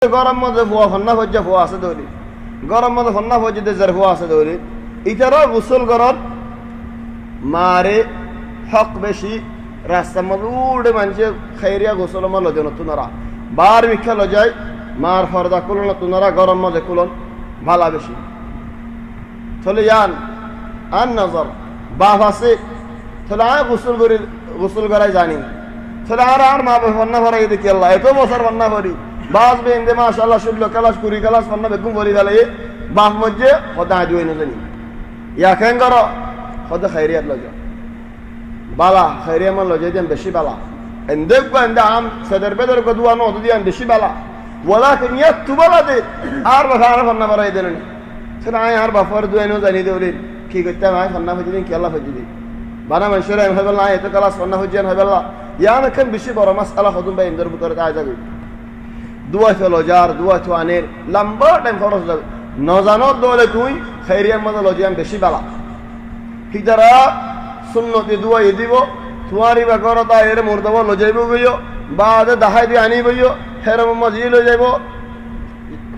গরম মধ্যে ফুয়া ফন্না ফজ্জা ফুয়া আছে দৌড়ি গরম মধ্যে ফন্না ফজ্জা দেশের ফুয়া আছে দৌড়ি ইতারা গোসল গরম মারে হক বেশি রাস্তার মধ্যে উড়ে মানুষে খাইরিয়া গোসল আমার লজে নতুনরা বার মিখা লজায় মার ফর্দা কুলন নতুনরা গরম মধ্যে কুলন ভালা বেশি চলে যান আন নজর বাপ আছে তাহলে আর গোসল করাই জানি তাহলে আর মা বাবা ফন্না ভরাই দেখি আল্লাহ এত বছর ফন্না ভরি বাস বেন্দে মাশাআল্লাহ 16 ক্লাস 20 ক্লাস ফন্না বেগুম ভরি ফেলে বাপ মধ্যে খোদা দুই না জানি ইয়া কেন করো খোদা খাইরিয়াত লজা বালা খাইরিয়া মান লজা দেন বেশি বালা এন্দেক বান্দা আম সদর বেদর কো দুয়া নো দিয়ান বেশি বালা ওয়ালাকিন ইয়াতুবালা দে আর বাফার ফন্না ভরাই দেন সেটা আয় আর বাফার দুই না জানি দেউরি কি করতে ভাই ফন্না ভজি দিন কি আল্লাহ ভজি দিন বানা মানুষের এম হইবল না এত ক্লাস ফন্না ভজিয়ান হইবল ইয়ান কেন বেশি বড় মাসআলা খদুম ভাই ইন্দর ভিতরে আয় যাবে দুয়া চলো যার দুয়া চুয়ানের লম্বা টাইম খরচ যাবে নজানো দলে তুই খাইরিয়ার মধ্যে লজিয়াম বেশি বালা হিতারা সুন্নতি দুয়া দিব তুয়ারি বা করতা এর মুর্দবা লজাইব গইও বাদে দাহাই দিয়ে আনি বইও হেরম মাজি লই যাইব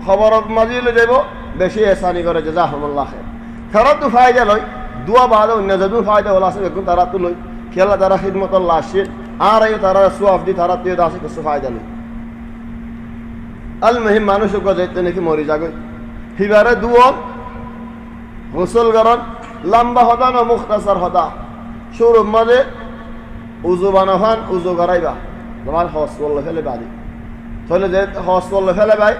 খবর মাজি লই যাইব বেশি এসানি করে জাযাহুমুল্লাহ খাইর তারা তো ফায়দা লই দুয়া বাদে অন্য যাদু ফায়দা হল আছে বেগুন তারা তো লই খেলা তারা খিদমত আল্লাহ আসে আর এই তারা সুয়াফ দি তারা তুই দাসে কিছু ফায়দা লই আল মহিম মানুষ যাইতে নাকি মরি যাগই হিবারে দুও গোসল গরম লম্বা হদা না মুখতাসার হদা শুরু মাঝে উজু বানাফান উজু করাইবা তোমার হস করলে ফেলে বাদি তাহলে যে হস করলে ফেলে ভাই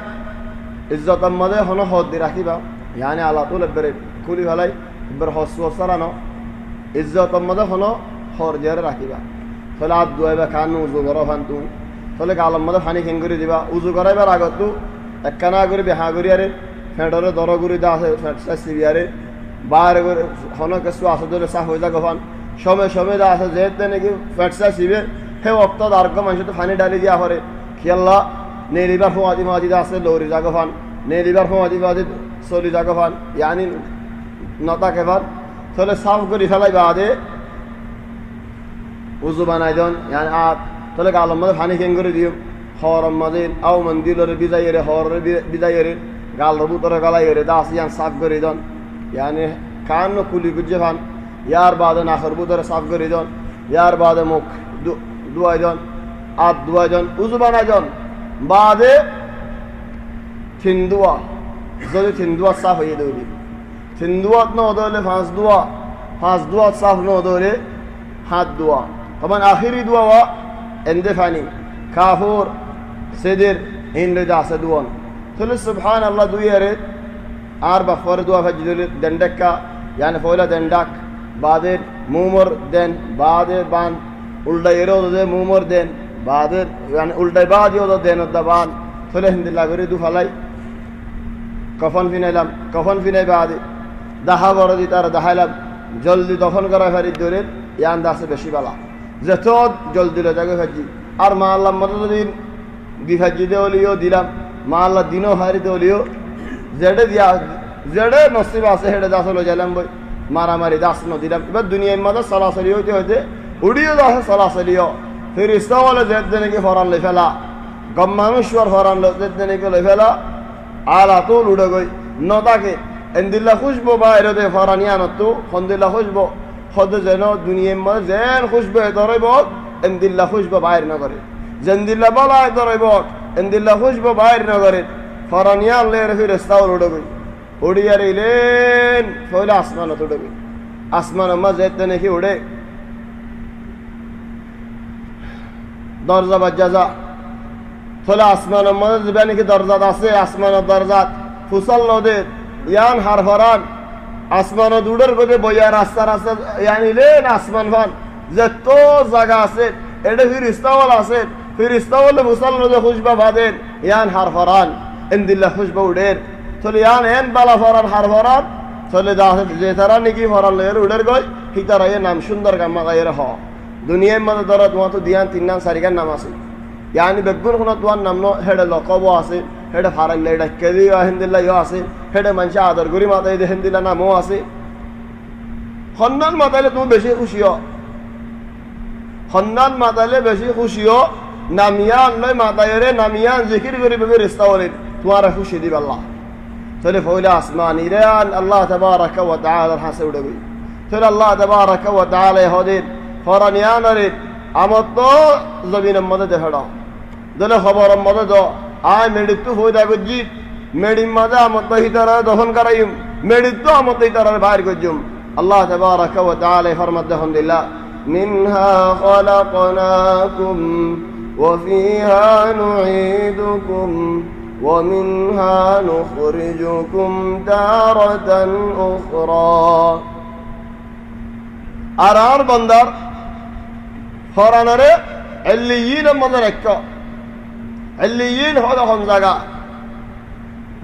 ইজ্জতের মাঝে হন হদ দি রাখিবা ইয়ানি আল্লাহ তুলে বেরে খুলি ফেলাই এবার হস সারানো ইজ্জতের মাঝে হন হর জেরে রাখিবা তাহলে হাত ধুয়াইবা খান উজু করো ফান তুমি তাহলে গালম মধ্যে পানি খেন করে দিবা উজু করাইবার আগত তো একখানা করে বেহা করি আরে ফেঁটরে দর করে দা আছে ফেঁটসা সিবি আরে বাইরে করে হন কিছু আছে ধরে চাহ হয়ে যাক ফান সময় দা আছে যেতে নাকি ফেঁটসা সিবে হে অক্ত দার্ঘ মানুষ তো পানি ডালি দিয়া পরে খেয়াল্লা নেলিবার ফোঁয়াদি মাদি আছে লৌরি যাগ ফান নেলিবার ফোঁয়াদি মাদি চলি যাগ ফান ইয়ানি নতাকে ফান তাহলে সাফ করে ফেলাই বাদে উজু বানাই দেন ইয়ানি তাহলে গালম মধ্যে পানি খেন করে দিও হরম মাঝে আও মন্দিরের বিজাইরে হরের বিজাইরে গালর বুতরে গালাইরে দাস ইয়ান সাফ করে দেন ইয়ানি কান কুলি গুজে ফান ইয়ার বাদে নাখর বুতরে সাফ করে দেন ইয়ার বাদে মুখ ধুয়াই দেন হাত ধুয়াই দেন উজু বানাই দেন বাদে থিন্দুয়া যদি থিন্দুয়া সাফ হয়ে দৌড়ি থিন্দুয়াত ন দৌড়লে ফাঁস দোয়া সাফ ন দৌড়ে হাত দোয়া তখন আখিরি দোয়া এন্দে ফানি কাফুর সেদের হিন্দ আছে দুয়ান তাহলে সুবহান আল্লাহ দুই আরে আর বাফর দোয়া ফাজি দিলে দণ্ডকা ইয়ানি ফয়লা দণ্ডক বাদে মুমর দেন বাদে বান উল্টা এরো দে মুমর দেন বাদে ইয়ানি উল্টা বাদিও দেন দবান তাহলে হিন্দি লাগরে দু ফালাই কফন ফিনাই বাদে দাহা বড় দি তার দাহাইলাম জলদি দফন করা ফারি দরে ইয়ান দাসে বেশি বালা যত জলদি লে জাগে ফাজি আর মা আল্লাহ মদদিন বিভাজি দেওলিও দিলাম মা আল্লাহ দিনও হারি দেওলিও জেডে দিয়া জেডে নসিব আছে হেডে দাস হলো যাইলাম বই মারামারি দাস ন দিলাম এবার দুনিয়ার মধ্যে সরাসরি হইতে উড়িও দাস সরাসরিও ফির ইস্তাওয়ালে যেতে নাকি ফরান লে ফেলা গম মানুষর ফরান যেতে নাকি লে ফেলা আলা তো উড়ে গই নতাকে এন্দিল্লা খুশবো বাইরে দে ফরানিয়ানত খন্দিল্লা খুশবো খদ যেন দুনিয়ার মধ্যে যেন খুশবো ধরইব এন্দিল্লা খুশবো বাইর না করে জেন্দিল্লা বলায় ধরইব এন্দিল্লা খুশবো বাইর না করে ফরানিয়ান লে ফির ইস্তাওয়াল উড়ে গই উড়িয়ার ইলেন ফইলা আসমানত উড়ে গই আসমান মা যেতে নাকি উড়ে দরজা বাজ্জা ফলে আসমান মধ্যে যাবে নাকি দরজাত আছে আসমানের দরজাত ফুসল নদের ইয়ান হার ফরান আসমান দুডের গবে বইয়া রাস্তা ইয়ান ইলেন আসমান ফান যত জায়গা আছে এটা ফিরিস্তাওয়াল আছে ফিরিস্তাওয়ালে ফুসল নদে খুশবা বাদের ইয়ান হার ফরান এন্দিল্লা খুশবা উডের চলে ইয়ান এন বালা ফরান হার ফরান চলে যে তারা নাকি ফরান লের উডের গই হিতারা এ নাম সুন্দর গাম্মা গায়ের হ দুনিয়ার মধ্যে ধরো তোমার তো দিয়ান তিন নাম সারিকার নাম আছে ইয়ানি বেগুন কোনো তোমার নাম হেডে লকব আছে হেডে ফারাইল এটা কেদি হিন্দিল্লা ইয়ে আছে হেডে মানুষ আদর করি মাতাই দে হিন্দিল্লা নামও আছে সন্ধান মাতাইলে তুমি বেশি খুশি সন্ধান মাতাইলে বেশি খুশি নামিয়ান লয় মাতায়রে নামিয়ান জিকির করি বেবে রিস্তা বলেন তোমার খুশি দিব আল্লাহ তাহলে ফইলা আসমান ইরান আল্লাহ তাবারাকা ওয়া তাআলার হাসে উঠবে তাহলে আল্লাহ তাবারাকা ওয়া তাআলা হদের ফরানিয়ানরে আমত তো জমিনের মধ্যে দেখাড়া দলে খবর মধ্যে দ আয় মেডিতু হইদা গজি মেডি মাদা আমত হিতারা দহন করাইম মেডিতু আমত হিতারা বাইর গজুম আল্লাহ তাবারাকা ওয়া তাআলা ফরমাত দেহন দিলা মিনহা খালাকনাকুম ওয়া ফিহা নুঈদুকুম ومنها نخرجكم تارة أخرى أرار بندر فرانره عليين مدركة عليين هذا هم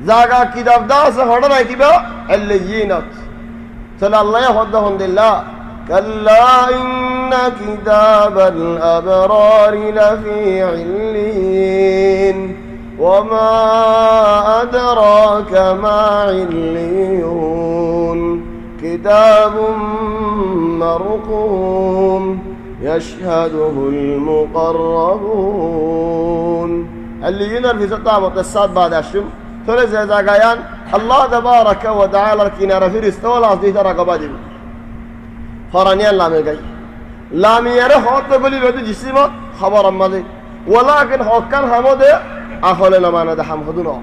زاغا كتاب داس هذا كيبا عليين صلى الله يهدهم دلله كلا إن كتاب الأبرار لفي عليين وما أدراك ما عليون كتاب مرقوم يشهده المقربون اللي ينرفز الطابق الساد بعد الشم ثلاث زاقيان الله تبارك وتعالى كنا رفير استولى عزيز رقبادي فرانيان لامي جاي لامي يره حوط بلي بدو جسمه خبر ماضي ولكن حكان حمده أخوله لما ندحم خدونه